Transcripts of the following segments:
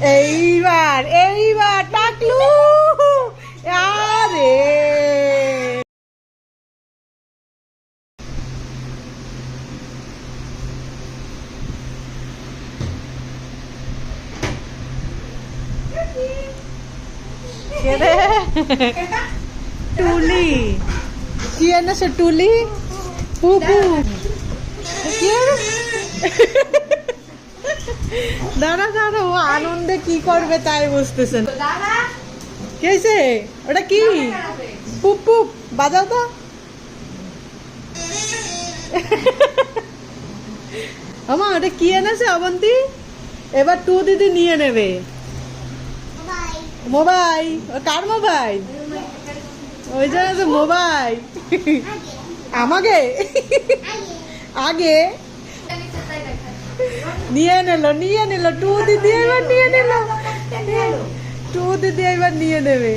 এইবার এইবার টাকলু আরে টুলি কি এনেছে টুলি পুপু দাঁড়া দাঁড়া ও আনন্দে কি করবে তাই বুঝতেছেন কি হয়েছে ওটা কি পুপ পুপ বাজাও তো আমা ওটা কি এনেছে অবন্তী এবার টু দিদি নিয়ে নেবে মোবাইল কার মোবাইল ওই জন্য মোবাইল আমাকে আগে নিয়ে নিল টু দিদি এবার নিয়ে নিল টু দিদি এবার নিয়ে নেবে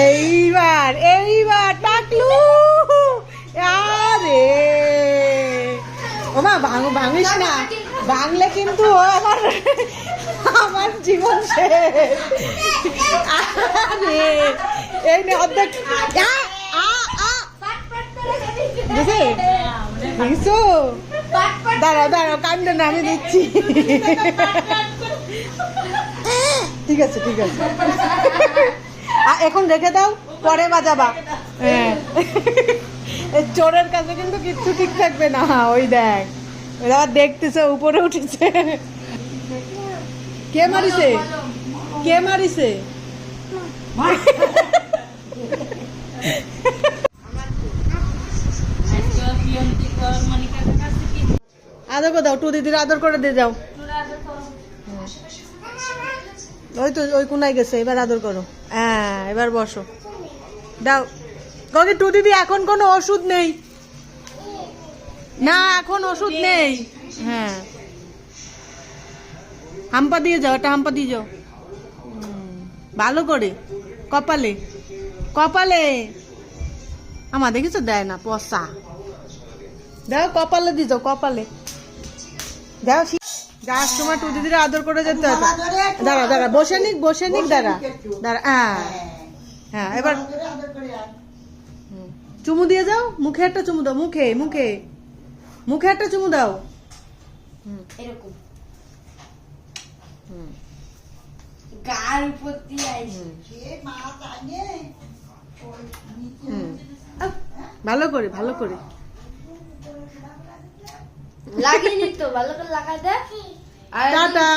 এইবার এইবার টাকলু আরে ওমা ভাঙিস না ভাঙলে কিন্তু আমার আমার জীবন শেষ আরে এই নে অর্ধেক দেখছো দাঁড়াও দাঁড়াও কান্দে না আমি দিচ্ছি ঠিক আছে ঠিক আছে এখন রেখে দাও পরে বাজাবা হ্যাঁ চোরের কাছে কিন্তু কিচ্ছু ঠিক থাকবে না ওই দেখ ওরা দেখতেছে উপরে উঠেছে কে মারিছে কে মারিছে আদর করে দাও টু দিদির আদর করে দিয়ে যাও ওই তো ওই কোনায় গেছে এবার আদর করো হ্যাঁ এবার বসো দাও কাউকে টু দিদি এখন কোনো ওষুধ নেই না এখন ওষুধ নেই হ্যাঁ হাম্পা দিয়ে যাও একটা হাম্পা দিয়ে যাও ভালো করে কপালে কপালে আমার দেখিছো দেয় না পচা দাও কপালে দিয়ে যাও কপালে দাও যাওয়ার সময় টু দিদির আদর করে যেতে হবে দাঁড়া দাঁড়া বসে নিক দাঁড়া দাঁড়া হ্যাঁ হ্যাঁ এবার চুমু দিয়ে যাও মুখে একটা চুমু দাও মুখে মুখে মুখে একটা চুমু দাও এরকম গাল উপর দিয়ে ভালো করে ভালো করে লাগিয়ে নিত ভালো করে লাগাই দে টাটা